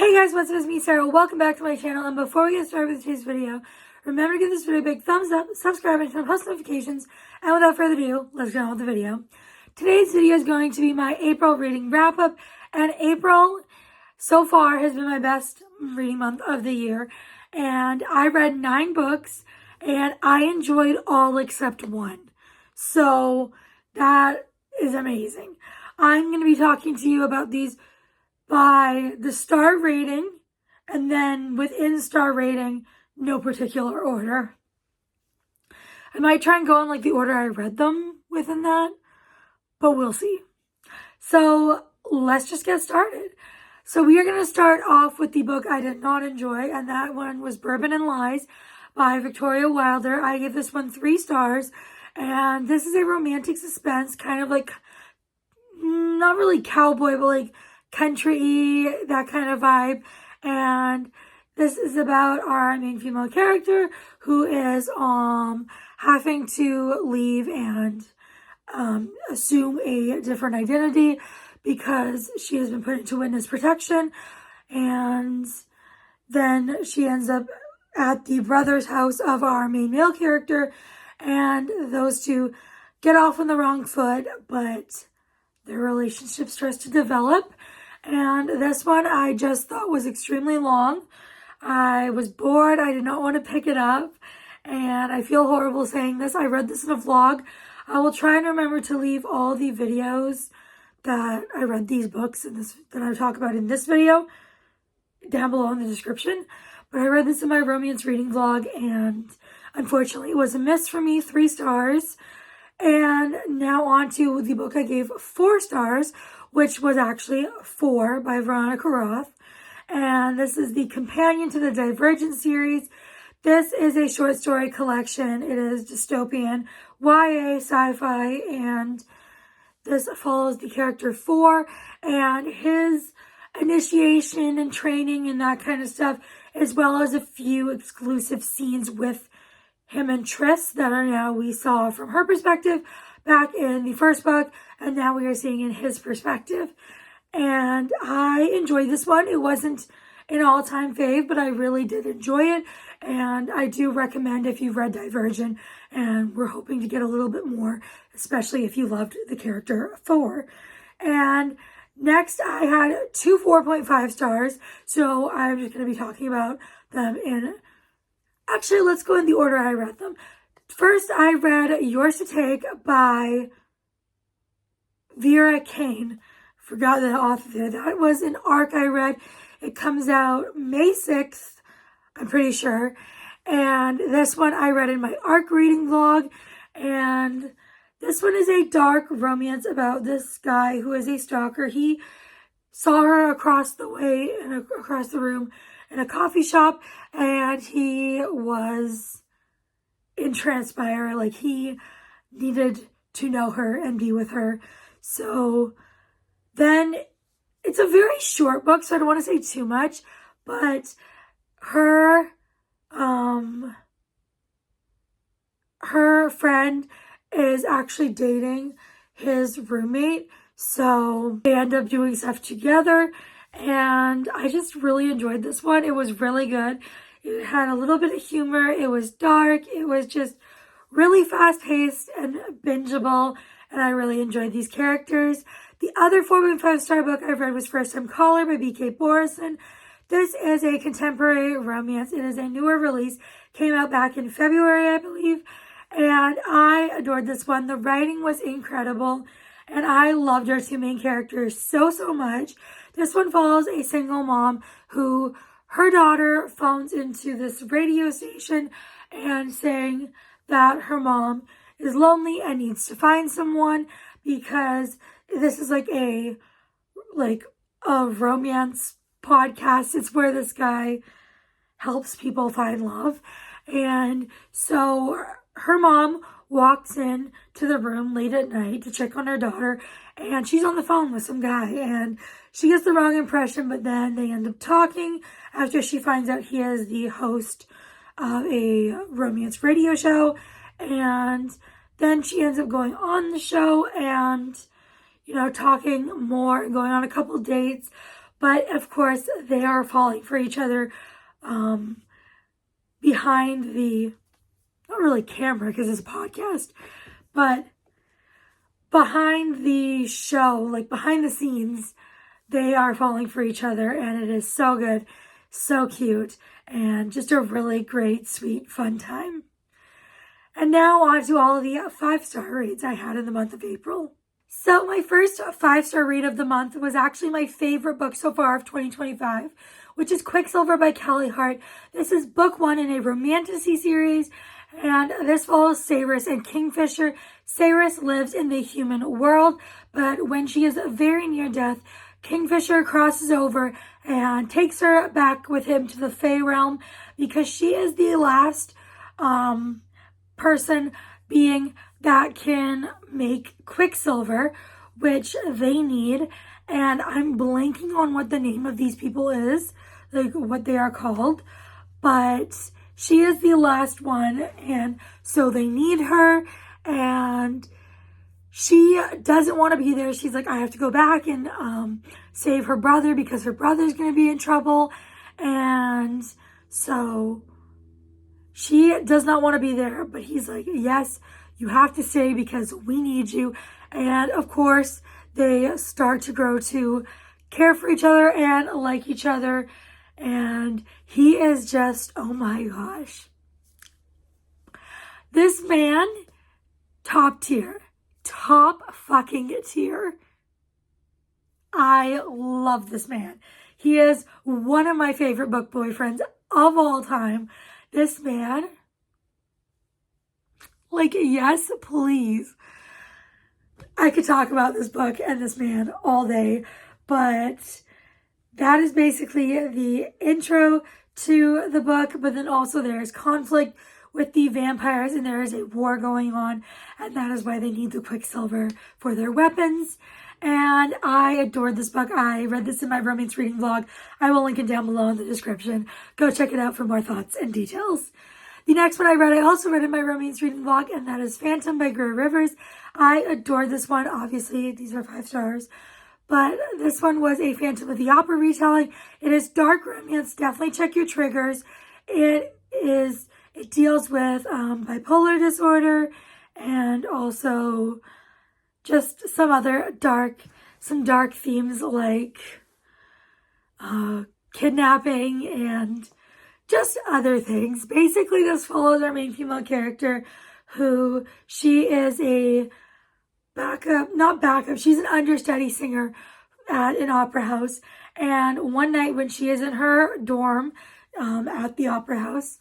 Hey guys, what's up? It's me, Sarah. Welcome back to my channel. And before we get started with today's video, remember to give this video a big thumbs up, subscribe, and turn on post notifications. And without further ado, let's get on with the video. Today's video is going to be my April reading wrap up. And April, so far, has been my best reading month of the year. And I read 9 books, and I enjoyed all except one. So that is amazing. I'm going to be talking to you about these by the star rating, and then within star rating, no particular order. I might try and go in like the order I read them within that, but we'll see. So let's just get started. So we are going to start off with the book I did not enjoy, and that one was Bourbon and Lies by Victoria Wilder. I give this one 3 stars, and this is a romantic suspense, kind of like, not really cowboy, but like country, that kind of vibe. And this is about our main female character who is having to leave and assume a different identity because she has been put into witness protection. And then she ends up at the brother's house of our main male character, and those two get off on the wrong foot, but their relationship starts to develop. And this one I just thought was extremely long. I was bored. I did not want to pick it up. And I feel horrible saying this. I read this in a vlog. I will try and remember to leave all the videos that I read these books in this, that I talk about in this video, down below in the description. But I read this in my romance reading vlog, and unfortunately it was a miss for me, 3 stars. And now on to the book I gave 4 stars, which was actually 4 by Veronica Roth. And this is the companion to the Divergent series. This is a short story collection. It is dystopian, YA, sci-fi, and this follows the character 4 and his initiation and training and that kind of stuff, as well as a few exclusive scenes with him and Tris that are now we saw from her perspective back in the first book, and now we are seeing in his perspective. And I enjoyed this one. It wasn't an all-time fave, but I really did enjoy it, and I do recommend if you've read Divergent and we're hoping to get a little bit more, especially if you loved the character 4. And next I had 2 4.5 stars, so I'm just going to be talking about them in, actually let's go in the order I read them. First, I read Yours to Take by Vera Kane. Forgot the author there. That was an arc I read. It comes out May 6th, I'm pretty sure. And this one I read in my arc reading vlog. And this one is a dark romance about this guy who is a stalker. He saw her across the way and across the room in a coffee shop, and he was entranced by her. Like, he needed to know her and be with her. So then it's a very short book, so I don't want to say too much, but her friend is actually dating his roommate, so they end up doing stuff together. And I just really enjoyed this one. It was really good. It had a little bit of humor. It was dark. It was just really fast-paced and bingeable, and I really enjoyed these characters. The other 4.5 star book I've read was First Time Caller by B.K. Borison. This is a contemporary romance. It is a newer release. Came out back in February, I believe, and I adored this one. The writing was incredible, and I loved our 2 main characters so much. This one follows a single mom who, her daughter phones into this radio station and saying that her mom is lonely and needs to find someone, because this is like a romance podcast. It's where this guy helps people find love. And so her mom walks in to the room late at night to check on her daughter, and she's on the phone with some guy, and she gets the wrong impression, but then they end up talking after she finds out he is the host of a romance radio show. And then she ends up going on the show and, you know, talking more and going on a couple dates. But of course, they are falling for each other behind the, not really camera because it's a podcast, but behind the show, like behind the scenes, they are falling for each other, and it is so good, so cute, and just a really great, sweet, fun time. And now on to all of the 5-star reads I had in the month of April. So my first 5-star read of the month was actually my favorite book so far of 2025, which is Quicksilver by Kelly Hart. This is book 1 in a romantasy series, and this follows Cyrus and Kingfisher. Cyrus lives in the human world, but when she is very near death, Kingfisher crosses over and takes her back with him to the Fae realm because she is the last person being that can make Quicksilver, which they need. And I'm blanking on what the name of these people is, like what they are called, but she is the last one, and so they need her, and she doesn't want to be there. She's like, I have to go back and save her brother because her brother's going to be in trouble. And so she does not want to be there, but he's like, yes, you have to stay because we need you. And of course, they start to grow to care for each other and like each other. And he is just, oh my gosh. This man, top tier. Top fucking tier. I love this man. He is one of my favorite book boyfriends of all time. This man, like, yes, please. I could talk about this book and this man all day, but that is basically the intro to the book. But then also there is conflict with the vampires, and there is a war going on, and that is why they need the Quicksilver for their weapons. And I adored this book. I read this in my romance reading vlog. I will link it down below in the description. Go check it out for more thoughts and details. The next one I also read in my romance reading vlog, and that is Phantom by Greer Rivers. I adored this one. Obviously, these are 5 stars. But this one was a Phantom of the Opera retelling. It is dark romance. Definitely check your triggers. It deals with bipolar disorder and also just some dark themes like kidnapping and just other things. Basically, this follows our main female character who she is a she's an understudy singer at an opera house. And one night when she is in her dorm at the opera house,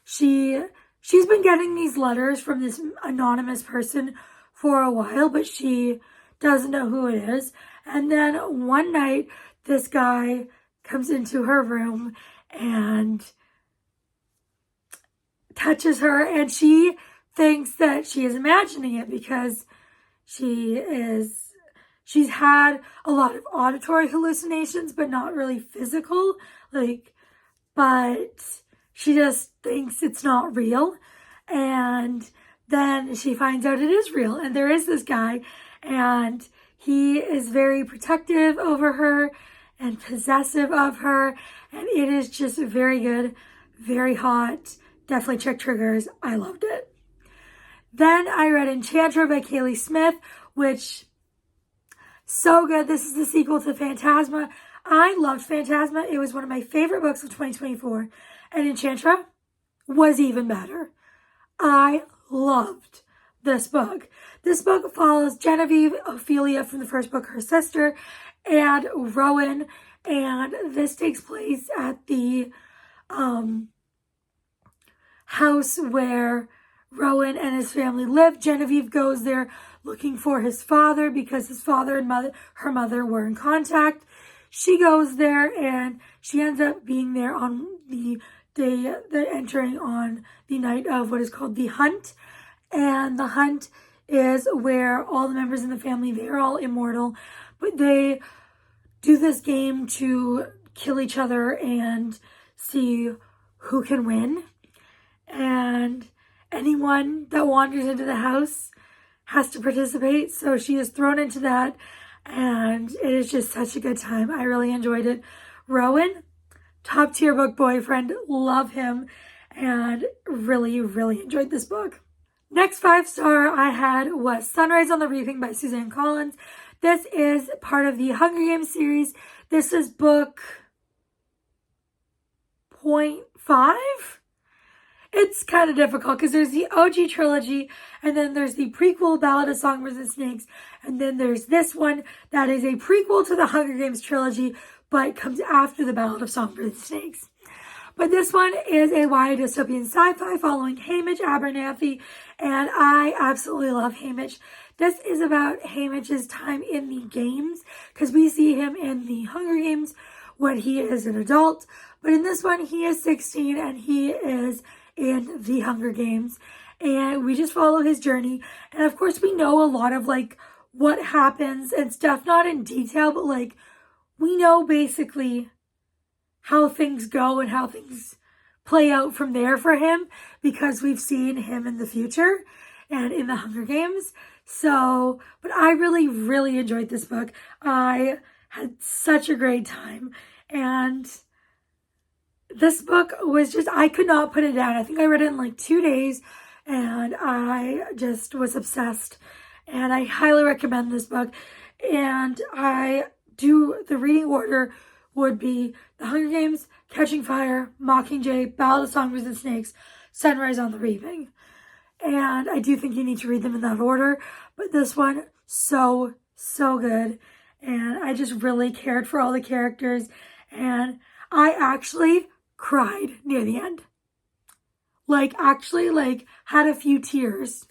she's been getting these letters from this anonymous person for a while, but she doesn't know who it is. And then one night, this guy comes into her room and touches her, and she thinks that she is imagining it because she's had a lot of auditory hallucinations, but not really physical, but she just thinks it's not real. And then she finds out it is real, and there is this guy, and he is very protective over her and possessive of her, and it is just very good, very hot. Definitely check triggers. I loved it. Then I read Enchantra by Kaylee Smith, which, so good. This is the sequel to Phantasma. I loved Phantasma. It was one of my favorite books of 2024. And Enchantra was even better. I loved this book. This book follows Genevieve, Ophelia from the first book, her sister, and Rowan. And this takes place at the house where Rowan and his family live. Genevieve goes there looking for his father because his father and her mother were in contact. She goes there and she ends up being there on the day they're entering on the night of what is called the hunt. And the hunt is where all the members in the family, they're all immortal, but they do this game to kill each other and see who can win. And anyone that wanders into the house has to participate. So she is thrown into that and it is just such a good time. I really enjoyed it. Rowan, top tier book boyfriend, love him, and really, really enjoyed this book. Next 5-star I had was Sunrise on the Reaping by Suzanne Collins. This is part of the Hunger Games series. This is book 0.5. It's kind of difficult because there's the OG trilogy, and then there's the prequel Ballad of Songbirds and Snakes, and then there's this one that is a prequel to the Hunger Games trilogy, but comes after the Ballad of Songbirds and Snakes. But this one is a YA dystopian sci-fi following Hamish Abernathy, and I absolutely love Hamish. This is about Hamish's time in the games, because we see him in the Hunger Games when he is an adult, but in this one he is 16 and he is in the Hunger Games, and we just follow his journey. And of course we know a lot of like what happens and stuff, not in detail, but like we know basically how things go and how things play out from there for him, because we've seen him in the future and in the Hunger Games. So, but I really, really enjoyed this book. I had such a great time, and this book was just, I could not put it down. I think I read it in like 2 days, and I just was obsessed, and I highly recommend this book. And the reading order would be The Hunger Games, Catching Fire, Mockingjay, Ballad of Songbirds and Snakes, Sunrise on the Reaping. And I do think you need to read them in that order. But this one, so good. And I just really cared for all the characters. And I actually cried near the end. Actually had a few tears.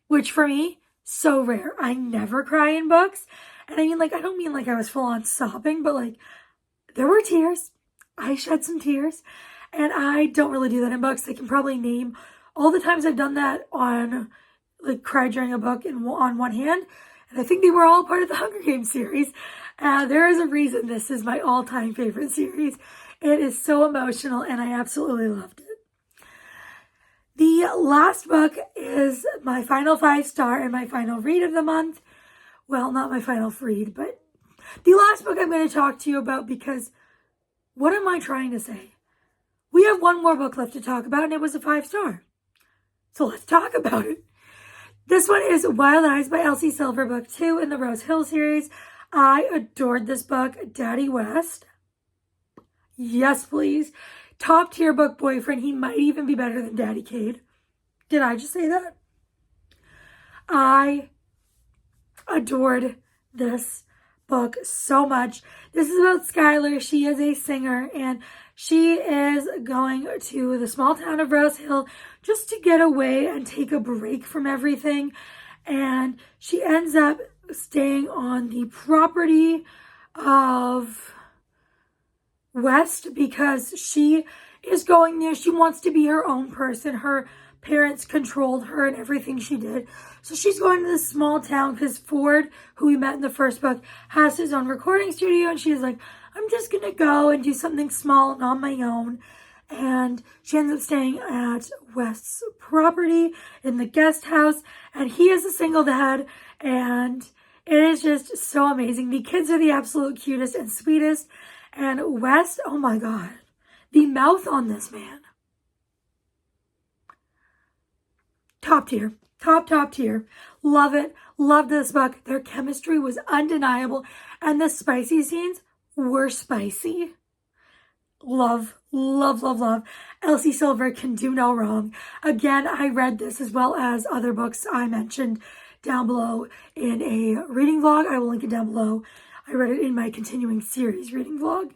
Which for me, so rare. I never cry in books. And I mean, I don't mean I was full on sobbing, but there were tears. I shed some tears, and I don't really do that in books. I can probably name all the times I've done that on, cried during a book on one hand, and I think they were all part of the Hunger Games series. There is a reason this is my all-time favorite series. It is so emotional, and I absolutely loved it. The last book is my final 5-star and my final read of the month. Well, not my final read, but the last book I'm going to talk to you about, because what am I trying to say? We have one more book left to talk about, and it was a 5-star. So let's talk about it. This one is Wild Eyes by Elsie Silver, book 2 in the Rose Hill series. I adored this book. Daddy West. Yes, please. Top tier book boyfriend. He might even be better than Daddy Cade. Did I just say that? I adored this book so much. This is about Skylar. She is a singer, and she is going to the small town of Rose Hill just to get away and take a break from everything. And she ends up staying on the property of West because she is going there. She wants to be her own person. Her parents controlled her and everything she did. So she's going to this small town because Ford, who we met in the first book, has his own recording studio, and she's like, I'm just going to go and do something small and on my own. And she ends up staying at West's property in the guest house, and he is a single dad, and it is just so amazing. The kids are the absolute cutest and sweetest, and West, oh my god, the mouth on this man. Top tier. Top tier. Love it. Loved this book. Their chemistry was undeniable, and the spicy scenes were spicy. Love. Elsie Silver can do no wrong. Again, I read this as well as other books I mentioned down below in a reading vlog. I will link it down below. I read it in my continuing series reading vlog.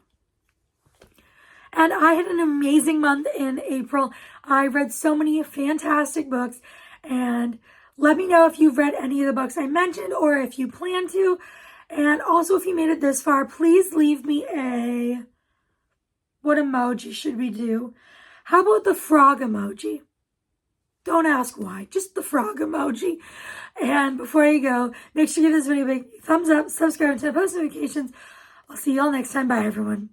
And I had an amazing month in April. I read so many fantastic books, and let me know if you've read any of the books I mentioned or if you plan to. And also, if you made it this far, please leave me a... What emoji should we do? How about the frog emoji? Don't ask why, just the frog emoji. And before you go, make sure you give this video a big thumbs up, subscribe, and turn on post notifications. I'll see you all next time. Bye, everyone.